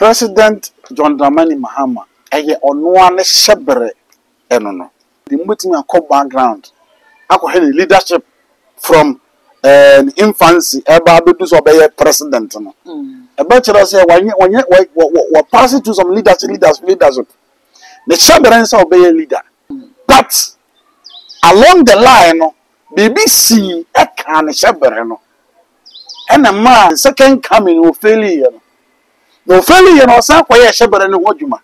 President John Dramani Mahama eye onoa ne shebre eno no. The meeting a background. Ako leadership from infancy eba do so be president no. Eba chira say we pass it to some leadership. The shebre say be leader. But along the line no BBC e kan shebre no. And a man second coming will fail you. No failure no san kwa ye shebre no hodwuma.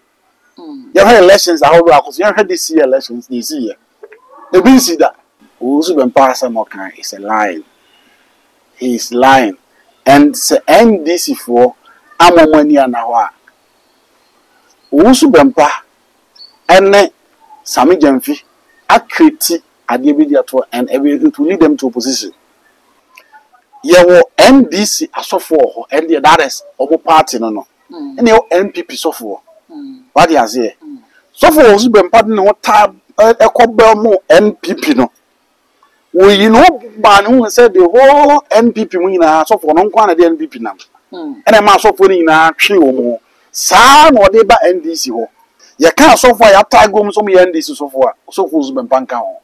You have elections I hold because you had this year elections this year. The BBC that who's been passing more kind is a lie. He is lying. And the NDC for amomani anawa. Who's been pa and Sami Jamfi akriti adiebidiato and everything to lead them to opposition. Yewo NDC asofo and that is obo party no. And your NPP sofo. What you say? Sofo osu be mpade no tab ekobel mo NPP no. We ban who said the whole NPP mu nyina sofo no nkwa na the NPP nam. And e ma sofo ni nyina twe wo mo. Sa no de ba NDC ho. Ye kan sofo ya tagom so mo NDC sofo a sofo osu be mpanka ho.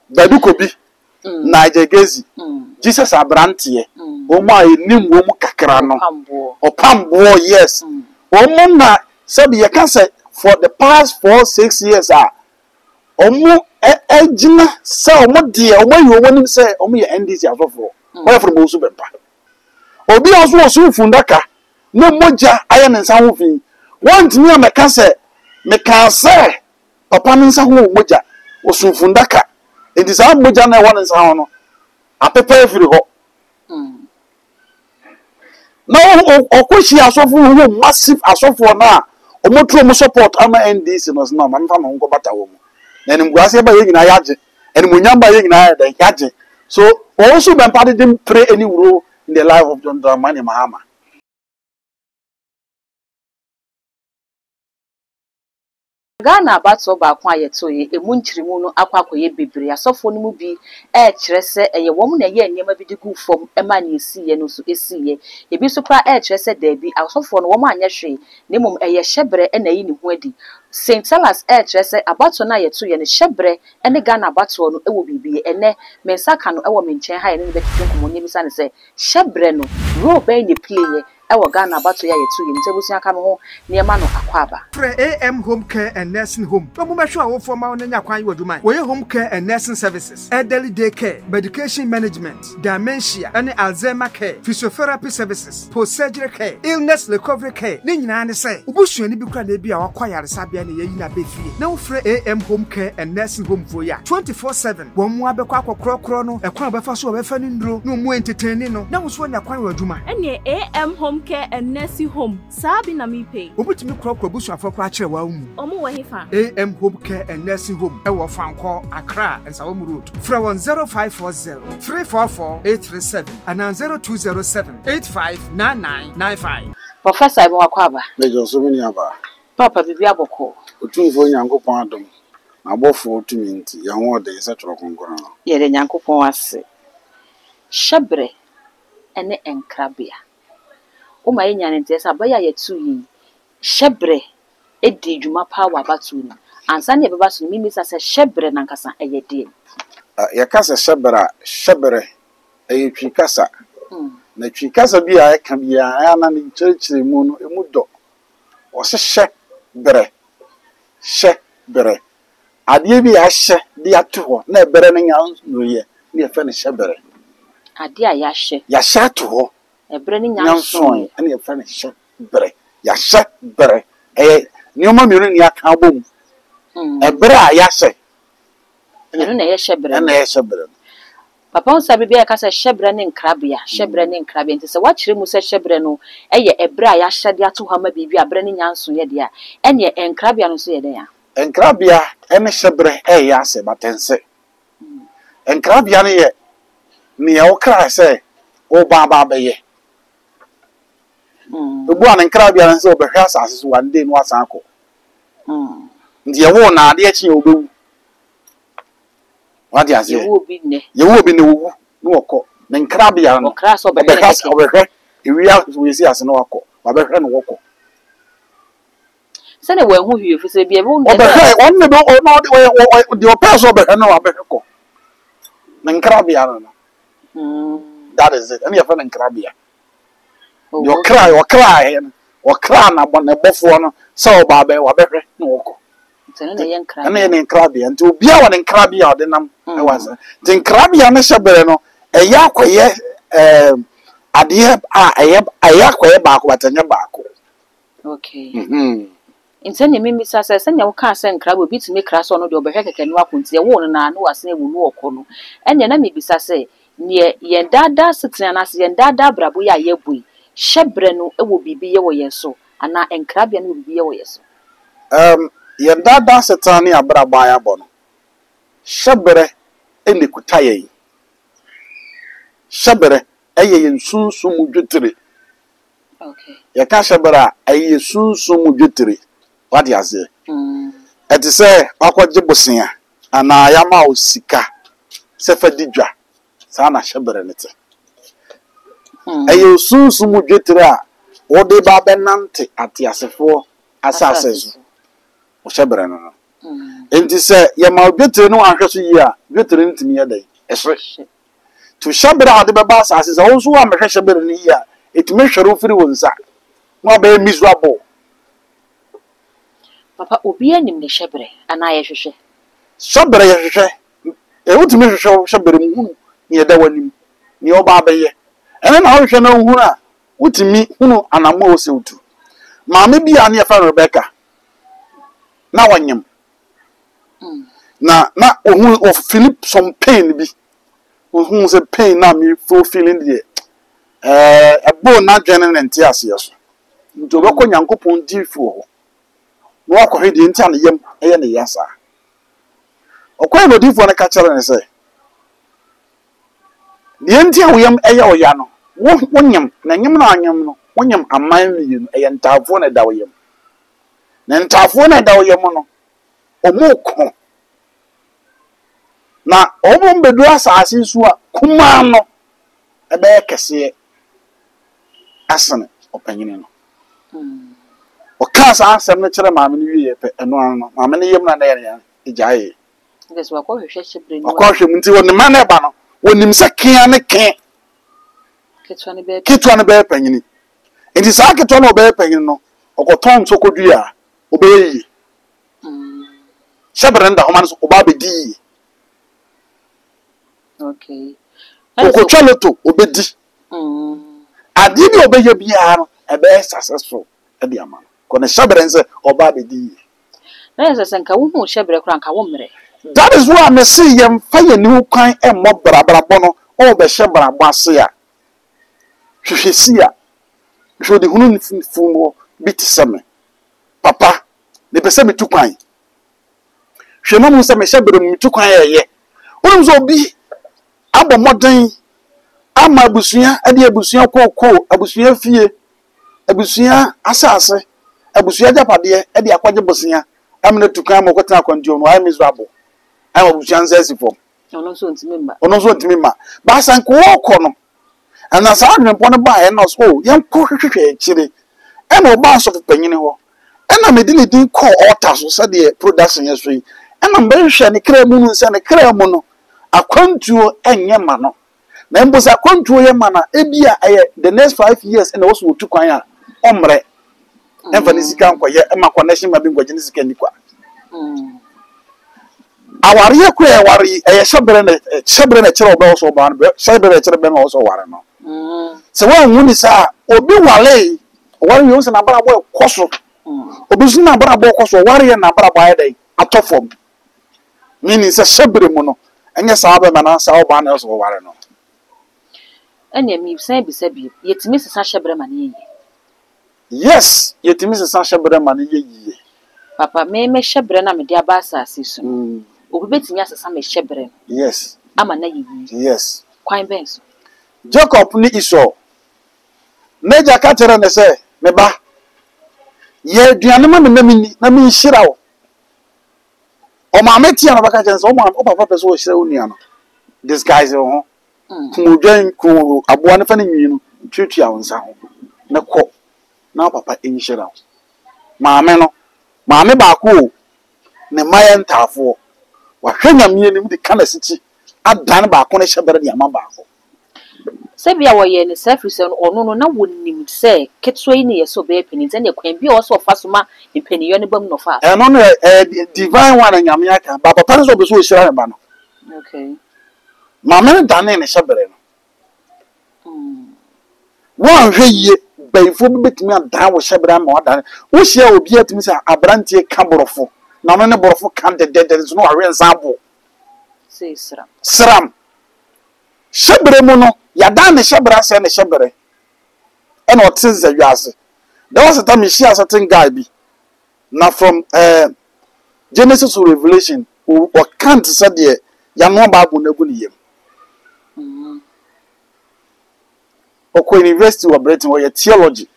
Badukobi Najegezi Jesus Abrantie Oma enim wo mu kakra no Opambo yes Omo na sabi ye kan say for the past 4-6 years omo ejina say omo de omo yi omo say omo ye NDC afofo why from osu bempa obi osu fundaka no moja aye ne nsa ho fi want me ameka say me kan say papa ne nsa ho moja osu fundaka. It is how much I want to sound. I prepare for the hot. Now, of course, she has offered massive as of for now. Or more support. I'm end this in us now. Man, from Uncle Batawomo. Then I'm going to say by Yaji and Munyamba Yaji. So, also, my party didn't play any role in the life of John Dramani Mahama. Ghana batso ba kwa yeto ye emunchirimu no akwakoye bebre asofo no mu bi kire se eye wom na ye niam bi digu fom ema na esiye no so esiye ebi so pra kire se da bi asofo no wom anya hwe ne mom eye hyebre na yi ne ho adi St. Salas kire se abato na yeto ye ne hyebre ene Ghana bato no ewo bibi ene mensaka no ewo menchen ha ye ne betutu komonye bisa ne se hyebre no ro be ne play ewo Ghana bato ya yeto ye ntebusia ka me ho niema no akwaba AM Home Care and Nursing Home. Omo me hwa wo forma wo nya kwan waduma. Wo home care and nursing services, elderly day care, medication management, dementia, and Alzheimer care, physiotherapy services, post-surgery care, illness recovery care. Ni nyina ne say, obusuani bi kra na bi a wakwayare sabia ne yayi na befie. Na wo frɛ AM Home Care and Nursing Home for ya 24/7. Wo mu abekwa akokrokro no, ekwan befa so befa ni nduro, no mu entertain no. Na wo so nya kwan waduma. Ene AM Home Care and Nursing Home. Sabi na mi pay. Obutimi krokro busuafo kra kire wa umu. Omo wa hifa. AM Home Care and Nursing Home. Ewo Fanko, Accra, and Sawam Road. From 0540 344 837 and 0207 859995. Professor Ibo Akwaba. Mejo so many aba. Papa bibi aboko. Otumfo Nyankopon adom. Abofo otumi nti ya ho de se toro konkoro. Ye de Nyankopon ase. Hyebre ene enkrabea. Uma ye nyane nte sa baya yetu yi. Hyebre edi dwuma pa wa batu ni ansa ne beba so mimi sa se hyebre nankasa eyede ya kasa hyebre twikasa na twikasa bi a eka bi a na ni kyerkyere mu no emu do o se hyebre ade bi a hye bi ato ho na ebere ne nya no ye ne efe ne hyebre ade a ya hye ato ho ebere ne nya so ne efe ne hyebre ya hyebre Nioma miru ni aka bom. Ebre a ya hye. Eno na ye hyebre. Na ye hyebre. Papa on sabi bia ka se hyebre ne nkrabea, hyebre ne nkrabea nti se wa kire mu se hyebre no eye ebre a ya hye de ato ha ma bibi abre ne nyanso ye de a ene nkrabea no so ye de ya. Nkrabea ene hyebre ya ase batense. Nkrabea ne ye ne o kra se o baba be ye. Ebu an nkrabea nse obehwe asase so one day no asan akọ. Ndi ye wo na ade echi obewu. What you say? You will be no walk. Then crabby and obehwe. We are we see as no akọ. wabɛhwɛ no wɔkɔ sɛ ne wɔn ho hwie fise bi ebo ɔbɛhwɛ ɔno ne ɔno de ɔpɛ so ɔbɛhwɛ no wabɛhwɛ kɔ ne nkrabea no that is it ɛne yɛfɛ ne nkrabea de ɔkra na bɔfoɔ no sɛ ɔba wabɛhwɛ no wɔkɔ ɛne ne nkrabea nti obia wɔ ne nkrabea ɔde nam ɛwɔ asa nti nkrabea no hyɛ bere no ɛyɛ akɔyɛ adeɛ a ɛyɛ akɔyɛ baako batanyɛ baako okay nti ne mimisa sɛ sɛnea woka sɛ nkrabea obi tumi kra sɛ ɔno de ɔbɛhwɛ kɛkɛ no akonti ɛwɔ no na no wase ewu no wɔkɔ no ɛne na mibisa sɛ ne yɛn dada setena na se yɛn dada brabo yɛ ayɛbui hyɛ bere no ɛwɔ bibi yɛ wɔ yɛn so ana nkrabea no bibi yɛ wɔ yɛn so yɛn dada setena ne abrabɔ ayabɔ no hyɛ bere ɛne kuta yɛn hyɛ bere ɛyɛ yɛn sunsun mu dwetire okay yɛka hyɛ bere a ɛyɛ sunsun mu dwetire wade ase ɛte sɛ wakɔgye bosea ana yama o sika sɛ fa di dwa saa na hyɛ bere ne te ɛyɛ sunsun mu dwetire a wɔde ba bɛnante ate asefoɔ asase so hyɛ bere no enti sɛ yɛma dwetire no ahwɛ so yi a dwetire ntimi yɛ dɛ ɛhye to hyɛ bere a de bɛba asase sɛ wo nso wa mehwɛ hyɛ bere no yi a etumi hwɛre ofiri wo nsa no abɛyɛ miserable papa obi anim ne hyɛ bere ana yɛhwehwɛ hyɛ bere yɛhwehwɛ wotumi hwehwɛ hyɛ bere mu hunu ne yɛda w'anim ne ɔba abɛyɛ ɛne na wohwehwɛ no hunu a wotumi hunu anammo a wɔsɛ wotu maame bi a ne yɛfa Rebecca na wɔnyem na ohun of Philip some pain bi ohun sɛ pain na me feel feeling deɛ ɛbɔ na dwene ne nte ase so nti obɛkɔ Nyankopɔn diifu hɔ no akɔhwɛ deɛ nti ana yam ɛyɛ ne yasa ɔkɔɛ no diifu no ka kyerɛ ne sɛ deɛ nti a woyam ɛyɛ ɔya no wonyam na nyam na anyam no wonyam aman mmienu ɛyɛ ntaafo na da woyam na ntaafo na da woyam no ɔmo ko na ɔmo mbɛdu asase so a kuma no ɛbɛyɛ kɛseɛ asene ɔpanyini no ɔka saa asɛm no kyerɛ maame no wie pɛ ɛno ano no maame no yam na na yɛ gyae ndes wakɔhwehwɛ hyɛ bere no ɔkɔhwɛ mu nti wɔne ma na ɛba no wɔnim sɛ kea ne ke ketwa no bɛyɛ panyini nti saa ketwa no ɔbɛyɛ panyini no ɔkɔtɔn nso kɔdua a ɔbɛyɛ yie hyɛ bere no da homa no so ɔba bɛdi yie okay ɔkɔtwa loto ɔbɛdi adeɛ bi a ɔbɛyɛ biara no ɛbɛyɛ successful ɛde ama no kɔne hyɛ bere nsɛ ɔba bɛdi yie na yɛ sɛ nka wo hu hyɛ bere kora nka wo mmerɛ that is why me see yɛmfa yɛ ne ho kwan ɛmmɔ brabrabɔ no ɔbɛhyɛ brabɔ ase a hwehwɛ si a hwɛ de hunu fumu bi te sɛ me papa ne pɛ sɛ metu kwan hwɛ no mu sɛ mehyɛ bere mu metu kwan yɛyɛ wonim sɛ obi abɔ mmɔden ama abusua ɛde abusua kookoo abusua fie abusua asase abusua japadeɛ ɛde akɔgye bosea amena tu kwan mo kɔtena akwantuo no ayɛ miserable ayɛ abusua nsa si fam ɔno nso ntimi ma ba sanko wɔkɔ no ana saa adwempɔ no baa ɛna so yɛnkɔ hwehwehwɛ akyire ɛna ɔba asɔfo panyini hɔ ɛna mede ne din kɔɔ ɔta so sɛdeɛ production yɛ so yi ɛna mbɛhwehwɛ ne kra mu no sɛ ne kra mu no akwantuo ɛnyɛ ma no na mbo sɛ akwantuo yɛ ma na ebia ɛyɛ the next 5 years ɛna wɔso wɔtu kwan a ɔmmerɛ ɛmfa ne sika nkɔyɛ ɛma connection ma bi nkɔgye ne sika nikwa aware yɛ kura aware ɛyɛ hyɛbere na kyerɛ ɔbɛ wɔso ɔbaa no hyɛbere kyerɛ bɛ na wɔso ɔware no sɛ wɔn hu ni saa obi wale ɔware yɛ ɔsɛ na abrabɔ ɛkɔ so obi so na abrabɔ ɛkɔ so ɔware yɛ na abrabɔ ayɛ dɛ atɔ fam meaning sɛ hyɛbere mu no ɛnyɛ saa bɛ ma na saa ɔbaa na wɔso ɔware no ɛnna mi sɛn bisa bi yɛtumi sesa hyɛbere ma ne yɛ yes yɛtumi sesa hyɛbere ma ne yɛ yie papa me hyɛbere na me de aba asase so obi betumi asesa me hyɛbere yes ama na yɛ yie yes kwan bɛn so Jacob ni Esau Neja ka kyerɛ ne sɛ me ba yɛ aduane ma me na me nhyira wo ɔmaame tia no bɛka kyerɛ sɛ ɔmaame papa pɛ sɛ ɔhyira wo nua no disguise ho kumudwan ku aboa ne fa ne nwi no tuatua wo nsa ho na kɔ na papa enhyira maame no maame baako ne maye ntafo wa hwanyame nim de kana sichi adan baako ne hyebere de ama baako sebia wo ye ne selfish no ono no na wonim se ketso yi ne yeso be peni nze ne kwan bi o so fa so ma impeniyo ne bam no fa eno no divine one nyame aka ba papa ne so be so hyira ne ba no okay maame ne dan ne hyebere no won hwe yie bayfo bi betimi adan wo hyebere ma wadan wo hia obi atimi se abrantie ka borofo na no ne borofo kan de so no awe nsambo sei sram hyebere mu no yadan ne hyebere ase ne hyebere eno otinza wiase there was a time she has certain guy bi na from Genesis to Revelation o can't say there ya no Bible na gu ne yem Oko university of Britain or theology.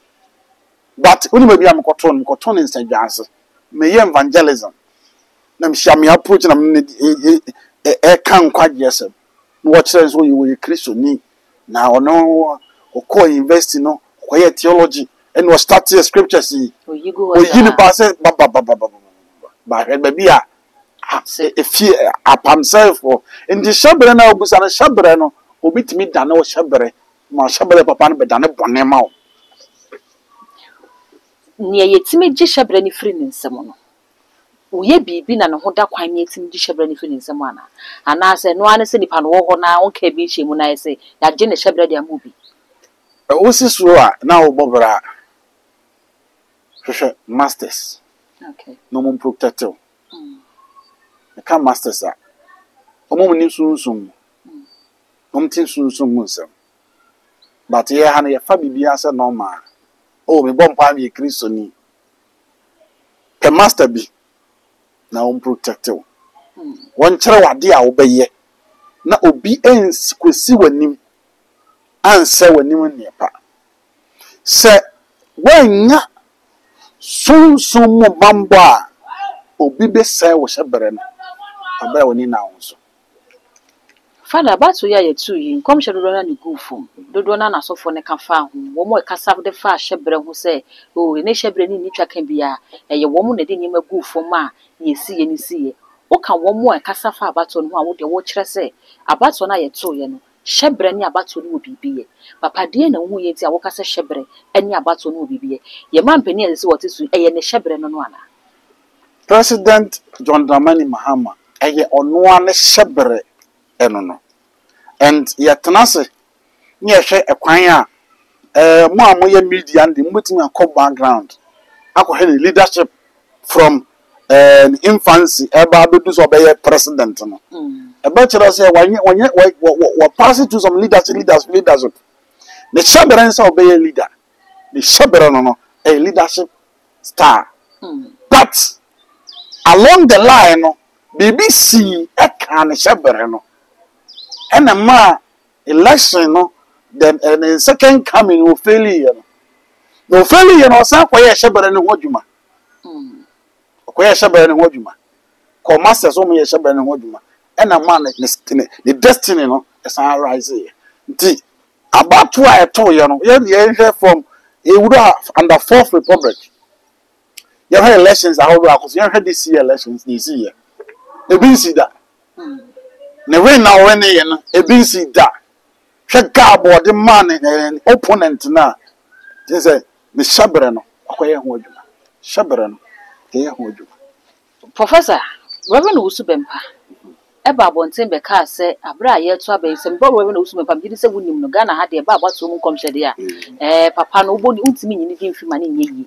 But when you be am cotton in St. John's, may evangelism. Nam shami approach na can quite yes. What says you were Christian now no oko invest no quiet theology and was starting scripture see. You go pass baby if you up himself or in the shabre na obusana shabre no obitimi da na o shabre ma shabele papa no bedane bone ma o ne yetime gi shabele ni free nsem no wo ye bibi na ne ho da kwan yetime gi shabele ni free nsem ana se no ane se nipa no wo ho na won ka bi hye mu na se ya gi ne shabele dia mu bi o siso a na wo bobra hwehwe masters okay no mo protector ka masters a o mo ni sunsum o tin sunsum mu nsem but ye ha na ye fa bibia se normal o me bom pa me Kristo ni pe master bi na on protect you won kire wade a wo beye na obi ens kwesi wanim anse wanim ne pa se wanya sunsum mo bambo a obi be sai wo hyebere no abara woni na wo so Father, but we are two in come shall run and go from. Do na so for ne can fa ho. Wo mo ka saf de fa shebre ho say, oh, ne shebre ni ni twa kan bia. E ye wo mo na de nyema go from a ye si ye ni si ye. O ka wo mo ka saf abato no a wo de wo kire say, abato na ye to ye no. Shebre ni abato no bibi ye. Papa de na wo ye ti a wo ka se shebre ani abato no bibi ye. Ye man pani ye se wote su e ye ne shebre no no ana. President John Dramani Mahama e ye ono ane shebre eno and yatenase ne hwe ekwan a mo amoye media and mutimi akọ background akọ he leadership from infancy eba bedu so be president no eba kire say we pass it to some leadership the shaberan so be leader the shaberan no a leadership star but along the line no BBC e kan shaberan no and ma election no then second coming no failure no failure no san kwa ye shebere ne hodwuma kwa ye shebere ne hodwuma ko masters o mo ye shebere ne hodwuma and ma the destiny no san rise here nti about why to ye no ye hear from e would under fourth republic you have elections how do akos you have this year elections this year e bin see that ne we na we ne ye no e bin si da hwe gabo de man opponent na they say me shabre no akoye ho adwuma shabre no ke ye ho adwuma Professor Reverend Usubempa e ba bonten be ka se abra ye to abayisem bo Reverend Usubempa bi se wunim no Ghana ha de ba abato mu komhede a papa no oboni untimi nyini di mfima ne nyeyi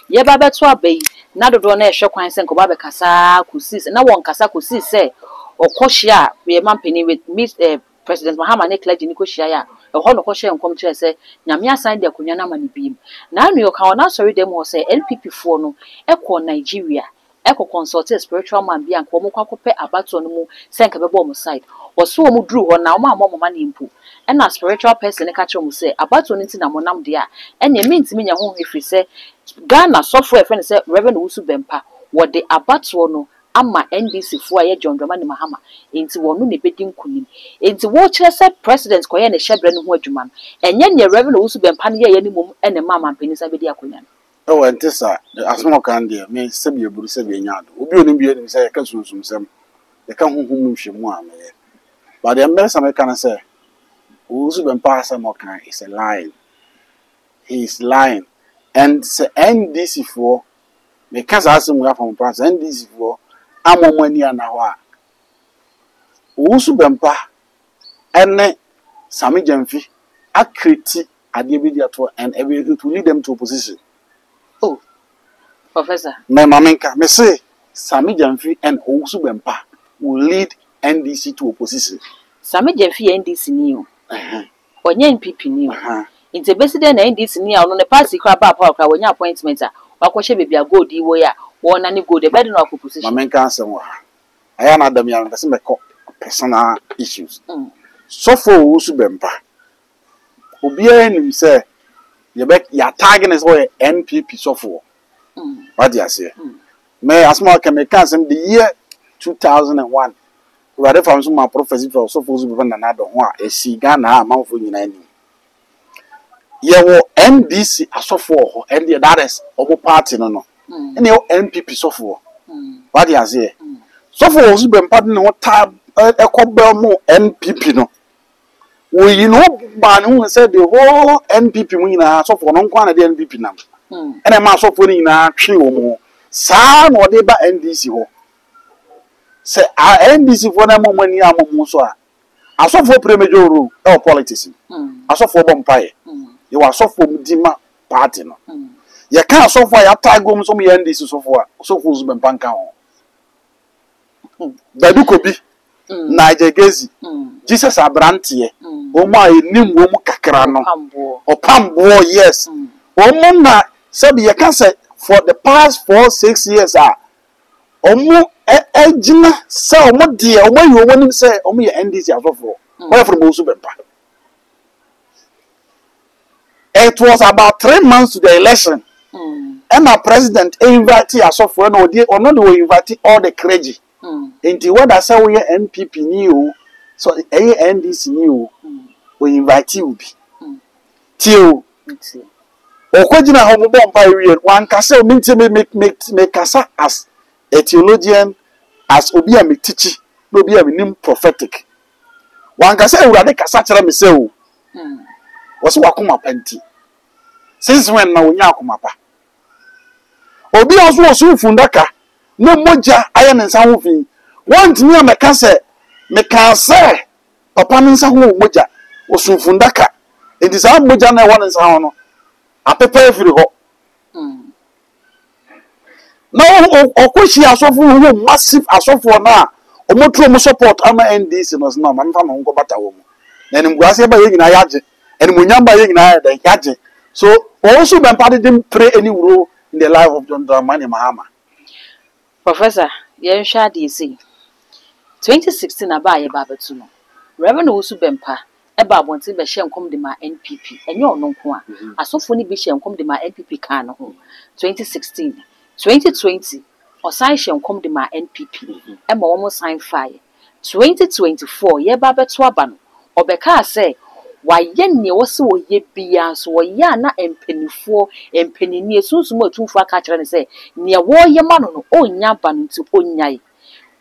ye ba beto abayi na dodo na ehwe kwan se nko ba be kasa kusi na won kasa kusi se okohia we mampeni with President Mahama ne clergy ni kohia ya ho no kohia nkom kire se nyame asan de akonya na mani biem na anu yo ka ona sorry dem ho se LPP fo no ekọ Nigeria ekọ consult spiritual man bi anko mo kwakope abato no mu se nka bebo mo side oso mo duru ho na mo amamo ma ne mpu na spiritual person ne ka kire mo se abato no ntina mo nam de a ene mentimi nya ho hwefri se Ghana software friend se Reverend Usubempa wo de abato no ama NDC fo aye John Dramani Mahama enti wonu ne bedi nkunim enti wo kire se president koye ne hyebre ne ho adwuma no enye ne revenue usu bempa ne ye ne mom ene mama mpanisa bedi akonya no oh antisa asmo kan de me sebi eburu sebi nyaado obi oni bi ni se ka sunsum sem e ka huhum nhwemu a me but the embarrass me kan say usu bempa asmo kan is a lie. He is lying. And say NDC for me can say we from France NDC for amomani ana ho a usu bempa ene Sami Jamfi akriti ade bi dia to and it will lead them to opposition. Oh professor me mamenka me say Sami Jamfi and usu bempa will lead NDC to opposition. Sami Jamfi NDC ni o onye NPP ni o Inte beside na NDC ni a ono ne party kwa ba pa wonya appointment a wakwohye bebia gold iwo ya wona ne gold e bed na opposition. Mamenka ansem wa aya na adam ya ndase meko personal issues. So for usu bempa obi anim say ya target is where NPP so for what you say me asma can make ansem the year 2001 we are from some prophecy for so for usu bempa na do ho a esi Ghana amanfo nyina ni ye wo NDC asofo ho and that is obo party no and your NPP sofo what you say so for usu bempa ne ho tab ekobel mo NPP no we know ban who said the whole NPP mu nyina so for no kwa na the NPP nam and e ma so for nyina twe wo mo sa no de ba NDC ho say NDC for na mo mani amom so a asofo premature rule e politics asofo bompae you are so for Dima party no. You can't so far ya tag home some NDC so far so for Zuben Banka on. Badu Kobi, Niger Gezi, Jesus Abrantie, Oma Nim Womu Kakrano, or Pambo, yes. Omona said you can say for the past 4-6 years Omo Ejina say Omo dear, Omo you want him say Omo your NDC as for where from Zuben Bank. It was about 3 months to the election. And our president invited us for no day or not we invited all the clergy. Into what I say we NPP new, so NDC new, we invite you. Till Okojina Homo Bompa one cassa make cassa as a theologian, as Obia me teach, no be a name prophetic. One cassa would make a such a missile. Was wakuma penti. Since when na wonya akomapa. Obi oso fundaka no moja aya nsa ho fi. Want me ameka se papa nsa ho moja oso fundaka. Enti sa moja na won nsa ho no. Apepa efiri ho. Na okoshi asofo ho massive asofo na omotro mo support ama NDC no na man fa no nko bata wo mu. Na ni mguase ba ye nyina yaje. And Munyamba Yagna, the Yaji. So also Bempa didn't play any role in the life of John Dramani Mahama. Professor, Yensha DC 2016 Abaya Babatuno. Reverend Usu Bempa, Eba wanted by Shem come the ma NPP, and you're no qua. I saw funny Bisham come the ma NPP can 2016, 2020, or sign Shem come the ma NPP, and almost sign fire. 2024, ye Babatwaban, or Beka say. Why yen ne was so ye bia so ya na empenifo empenini sunsumo atumfo aka kire ne say ne wo ye ma no o nya ba no ti onyai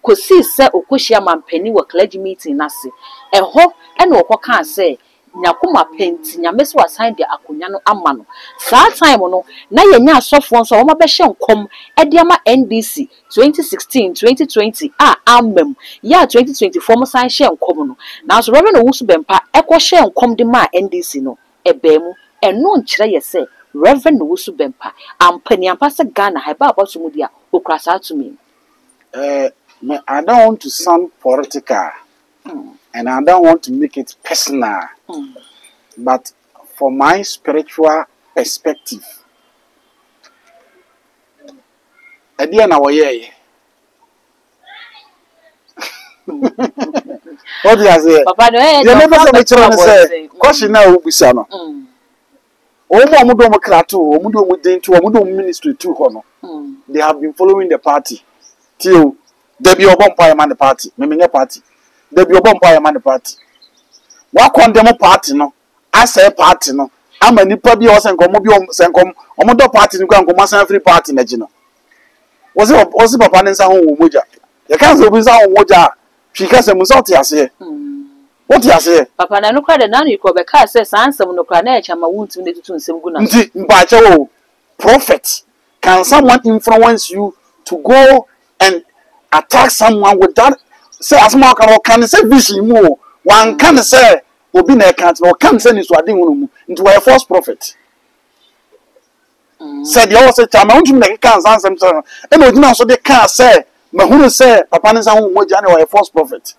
kosi se okohia mampani wo clergy meeting na se eho e na okoka say nyakoma penti nyamese wasan de akonya no ama no saa time no na yenya asofo nso wo ma be hye nkom e de ama NDC 2016 2020 amem ya 2024 mo san hye nkom no na so Reverend Owusu Bempa ekwo hye nkom de ma NDC no ebemu eno nkyere ye se Reverend Owusu Bempa ampani ampa se Ghana ha ba aboso mu dia okura saa tumi I don't want to sound political and I don't want to make it personal. But for my spiritual perspective, What do you say? Papa, you never say, question now, Bisano. Omudo Mokratu, Omudo Mudin to Omudo Ministry to Hono. They have been following the party till Debi obompa man the party, me party. Debi obompa man the party. Wa condemn party no, I say party no. Ama nipa bi o senkom bi o senkom omodo party ni kwa nkom asan free party na gino. Was it papa nsa ho wo moja. Ye kan so bi nsa ho moja. Twika se musot ase. What you say? Papa na no kwa de na no ko be ka say sansem no kwa na e chama wuntu ne tutu nsem gu na. Nti mpa che wo prophet, can someone influence you to go and attack someone with that? Say as more can say vision mu one can say obi na account no can say ni so ade hunu mu into a false prophet. Said you also chama wuntu na kan sansem so e no gina so de kan say mahunu say papa nsa ho moja na a false prophet.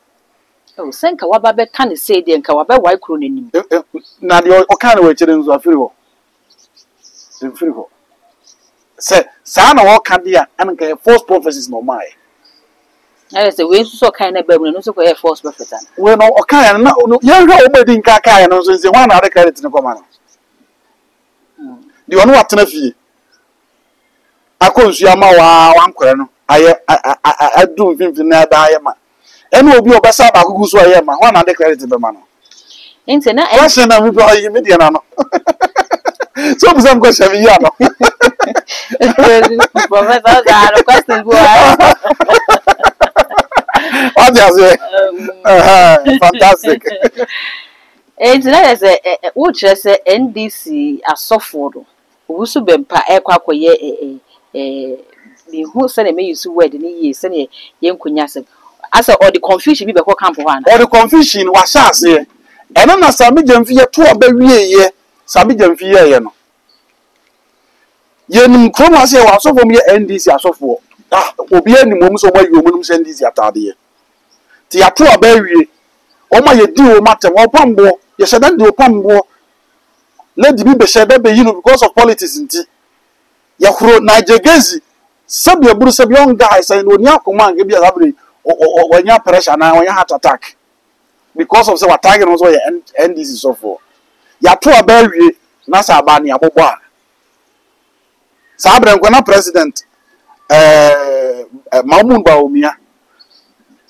Oh, senka waba can say the nka waba wai kro nanim. Na de o kan we kire nzo afiri ho. Afiri ho. Say sa na wo kan dia an ka false prophecies no mai. I say we so kan na babu no so ko false prophet an. We no o kan na ye hwa o bedi nka kan no so say wan na de credit ne koma no. Di onu atena fie. Akonsu ama wa wankore no. Aye adu mfimfin na da aye ma. Enu obi obesa ba gugu so aye ma wan na de credit be ma no. Enti na question na mi ba yi media na no. So bu sam question yi ano. Professor da question go. What you say? Fantastic. Enti na say wo kire say NDC asofo obusu bempa ekwakoye me who say me use word ni ye say ye nkonya asem asa all the confusion bi be ko camp ho ana all the confusion wa sha ase eno na sami jamfi ye to oba wie ye sami jamfi ye no ye nim kromo ase wa asofo me NDC asofo obi animom so ma yomunum se NDC atade ye ti ya to oba wie o ma ye di o matem o pambo ye shedan di o pambo lady bi be sheda be you because of politics nti ya khuro na jegezi sabi aburu sabi young guy say no nya akoma nge bi asabre wanya pressure na wanya heart attack because of say what target no so ye NDC so for ya to abawie na sa aba ne abobo a sabre nkwana president Mahmoud Bawumia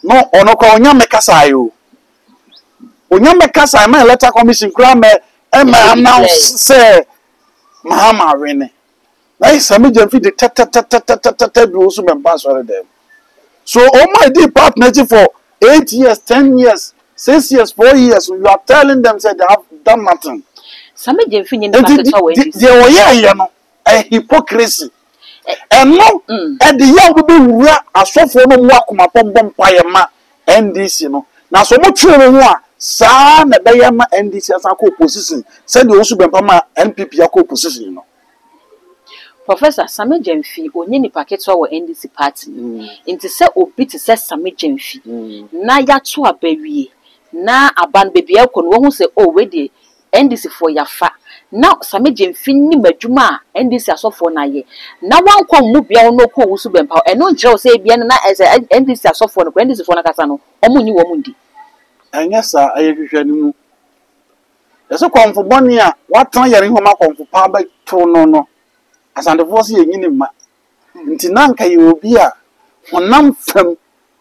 no ono ko onya mekasa yo onya mekasa ma electoral commission kura me announce say Mahama win. Na isami jamfi de ta do so member sorry them. So all my deep partnership for 8 years, 10 years, 6 years, 4 years, you are telling them say they have done nothing. Sami jamfi ni market for we. They were here no a hypocrisy. And no at the year we be wura asofo no mu akoma pombom paye ma NDC no. Na so mo twe no a sa na be ya ma NDC asa ko opposition. Say the osu bempa ma NPP akọ opposition no. Professor Sami Jamfi onye ni paketo wa NDC party nti se obi te se Sami Jamfi na ya to abawie na aban bebia ko no hu se o we de NDC for yafa na Sami Jamfi ni madwuma NDC asofo na ye na wankwa mu bia no ko wusu bempa eno nkire o se bia na NDC asofo no ko NDC fo na kasa no omunyi wo mundi anya sa ayehwehwa ni mu yeso konfo boni a watan yare homa konfo pa ba to no asante force ye nyini ma nti nanka ye obi a honam fam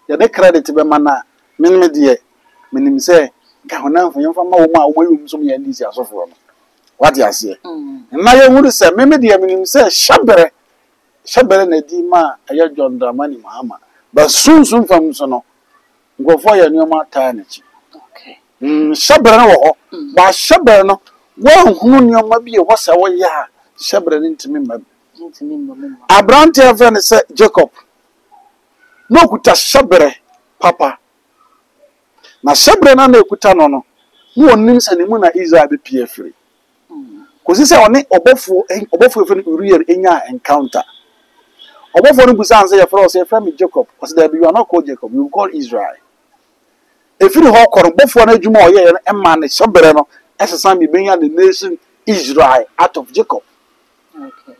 ye de credit be mana menim de menim se ka honam fam yemfa ma wo ma wo yum so ye ndisi asofo no wati ase na ye huru se menim de menim se shabere na di ma aye John Dramani Mahama ba sunsun fam so no ngofo ye nyoma taa na chi shabere no wo ba shabere no wo hunu nyoma bi e wo se wo ya Shebre ntimi mab. Abrante friend say Jacob. No kuta shebre papa. Na shebre na ekuta no no. Mu onim sane mu na Israel be pie free. Kosi say oni obofo friend Uriel enya encounter. Obofo no busa answer your friend say friend me Jacob. Because there be you are not called Jacob, you call Israel. If you ho koro obofo na adwuma oye e ma ne shebre no esesan be benya the nation Israel out of Jacob. Okay.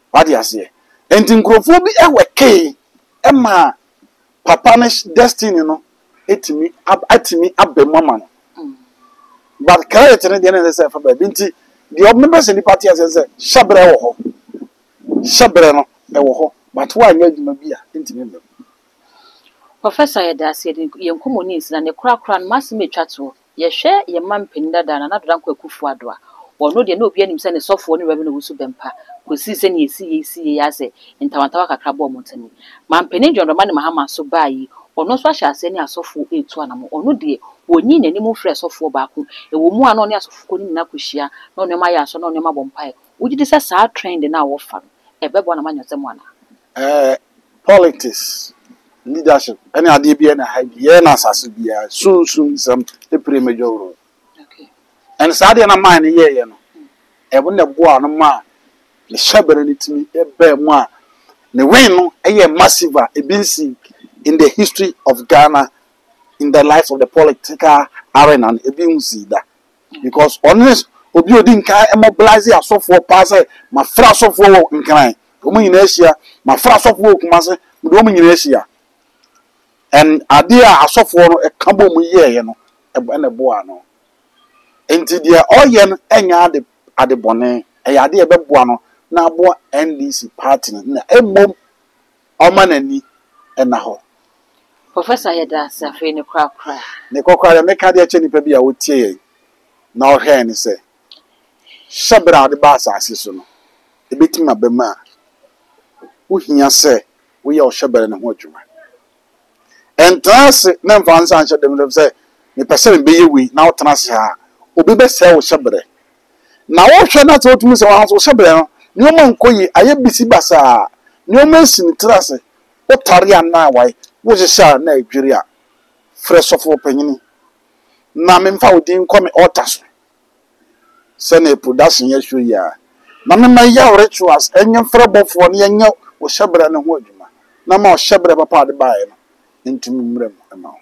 What do you say? And in Grofo be a wake, Emma, Papa's destiny, no, at me, the mama. But correct and the end of the self, Binti, the members in the party as I said, Shabreno, but why made you be intimate? Professor Yedasi yen communis na ne kura no masime twato ye hwe ye mampeni dada na Dodankwa Akufo Addo ono de na obi anim se ne sofo ne rebe no wusu bempa kosi se ne esi ya se ntawantawa kakra bo montani mampeni John Dramani Mahama so bayi ono so ahya ase ne asofo etu anamo ono de wonyi nanim frɛ sofo baako e wo mu ano ne asofo ko ni na kohyia na ono ma ya so na ono ma bompa wugidi se saa trend na wo fa e bebo na manyose mo ana politics leadership any ade bia na ha bia na asase bia soon some e premajoro okay and sade na man ye no e bo ne bo anu ma le shabere ni timi e be mu a ne win no e massive e been seen in the history of Ghana in the life of the political arena and e been see that because honest obi odi nkan e mobilize asofo pass ma fra asofo nkan o mu nyina ahia ma fra asofo kumase do mu nyina ahia and ade a asofo no e ka bo mu ye no e na bo ano enti dia oye no enya ade bone e ade e be bo ano na bo NDC party na emom omanani e na ho Professor Yedasi afi ne kura ne kokora me ka de che nipa bi a wotie ye na o hwe ni se shabra de ba asase so no e betima bema wo hia se wo ye o shabra ne ho adwuma entrance na mfansa anche dem se ne pese be ye wi na wo tena se ha obi be se wo shabra na wo hwe na to tumi se wo shabra no ni o man koyi aye bisi basa ni o man sin trase o tare ana wai wo je sha na adwiri a fresh of opanyini na me mfa odin come altar so na production ya show ya na me ma ya rituals enye frabofo ne enye wo shabra ne ho adwuma na ma o shabra papa de bae no ntumi mrem ma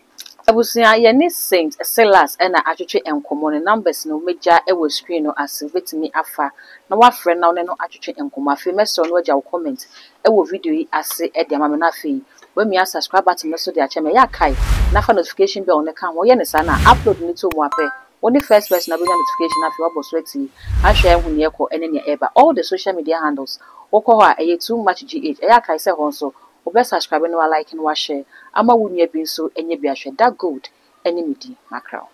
abusia ye ni Saint Silas na atwetwe enkomo ne numbers no meja e wo screen no as vetimi afa na wa frɛ na one no atwetwe enkomo afi meso no waja wo comment e wo video yi ase e de ama me na afi when me subscribe button so de ache me ya kai na fa notification bell ne kan wo ye ne sa na upload ni to mo ape only first person na be notification afi wa boss weti ahwe hu ne ekɔ ene ne eba all the social media handles wokɔ hɔ a eye too much gh e ya kai se hon so obe subscribe no like and share ama wunye bi so enye bi ahwe that good enye medi macro